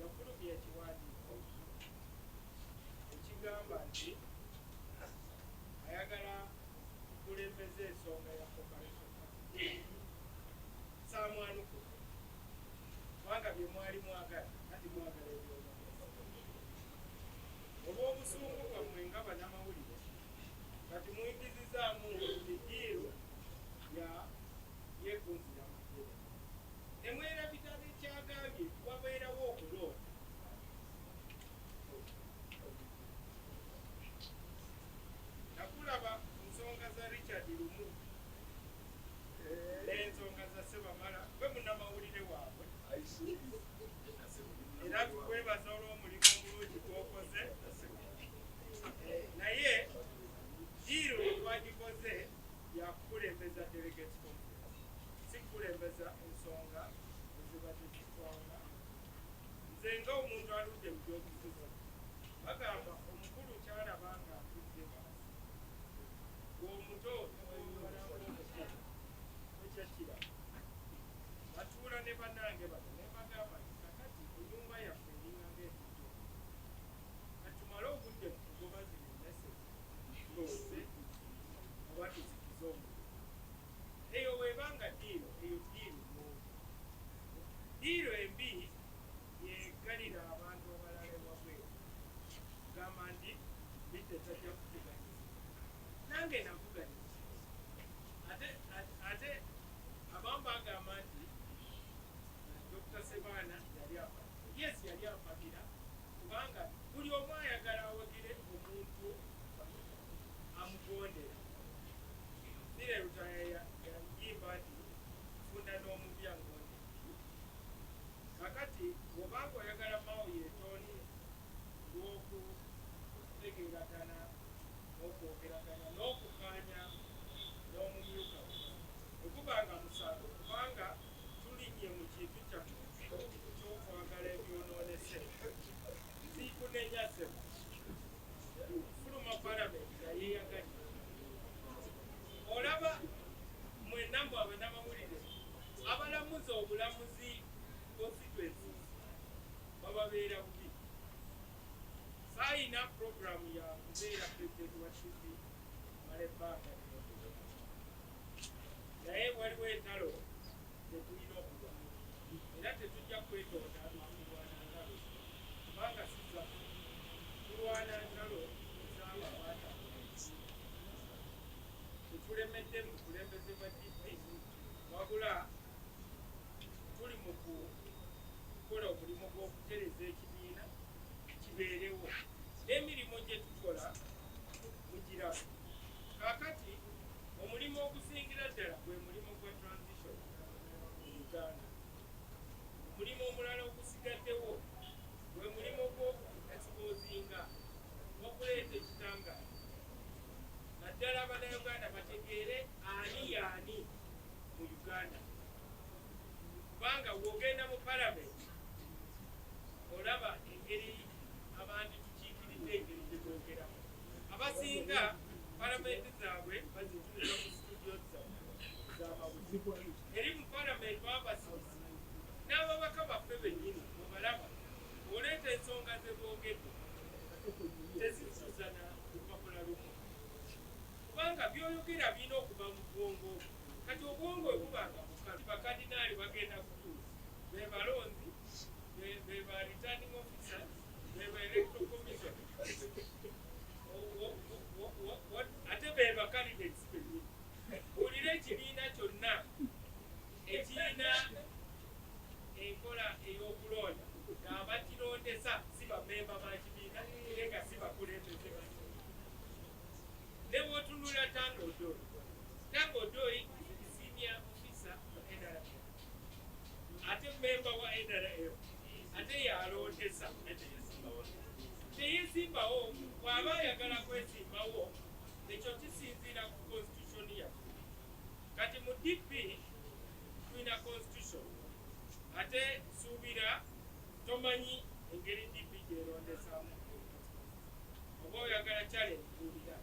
yafulumya ekiwandiiko ekigamba nti ayagala kulembeza ensonga ya Corporation saamwanukula kubanga bye mwali mwagala kati mwagala ebyonooneesa olw'obusungu bwammwe nga bannamawulire kati muyigizizaamu eddiiro yeekunzira mu ddere temwerabitaba ekyagambye wabeerawo okulonda nakulaba nsonga za Richard Lumu n'ensonga za Ssebamala gwe munnamawulire waabwe era tukwebaza olw'omulimu omulungi gwokoze naye diiro twagikoze yakukulembeza delegate conference si kukulembeza ensonga ezibadde zitwanga nze nga omuntu aludde mu byobufuzi bagamba omukulu kyalabanga atudde wansi gwomuto ekyakira batuula ne bannange bano ne bagamba nti kakati ennyumba yaffe eringanga etujjo katumale obudde mu kugoba zino emesegi tulose oba tuzikize omuliro eyo webanga diiro eyo diiro nungi diiro embi yegalira abantu abalala ewabweru gamba nti bidde tajja kuvuganyiza nange navuganyiza ate abamu bagamba nti Dr. Sebaana yali apagira yes yali apagira kubanga buli omu ayagala awagire omuntu amugondera nire lutaya yayimba nti funda n'omubya ngonde kakati bwobanga oyagala mawo yetoni lw'okutegeeratana n'okwogeragana n'okukanya n'omumyuka okubanga musango kubanga tulinnye mu kintu kyaffe ky'okwagala ebyonoonese ziikunenyasemu fuluma palamenti yayeyagalira olaba mwenna mbu abannamawulire abalamuzi obulamuzi constituencies bababeera bubi saayina programu ya kubeera pulezidenti wa kizi mala ebbanga naye waliwo entalo tetulina okuba era tetujja kwetonda kulwana ntalo kubanga siza kulwana ntalo ez'ababaata tetulemedde mu bukulembeze bwa DP wabula tuli mu kukola omulimu gw'okutereza ekibiina kibeerewo n'emirimu gye tukola mugiraba kaakati omulimu ogusingira ddala gwe mulimu gwa transition mu Uganda omulimu omulala ogusigaddewo gwe mulimu gw'okuexposinga okuleeta ekitangaala naddala abannayuganda bategeere ani yaani mu Uganda kubanga wogenda mu palamenti olaba engeri abantu tukiikiridde engeri gye boogeramu abasinga palamenti zaabwe bazituuza mu studio z'amawulire eri mu palamenti babasiisi n'ababaka baffe bennyini mubalaba oleeta ensonga ze boogedde tezituuza na lupapula lumu kubanga byoyogera birina okuba mu bwongo kati obwongo ebubanga mukalu bakadinaali bagenda kutuuza be balonzi be ba returning officers be ba electoral commission ate be ba candidates bennyini bulira ekibiina kyonna ekirina enkola ey'okulonda ng'abakirondesa si bamemba ba kibiina era nga si bakulembeze ba ne bw'otunula Tango Odoi senior officer wa NRM ate memba wa NRM ate yalondesa teyesimbawo bw'aba ayagala kwesimbawo ekyo kisinziira ku constitution yaffe kati mu DP tulina constitution ate suubira tomanyi engeri DP gyerondesaamu oba oyagala challenge buulira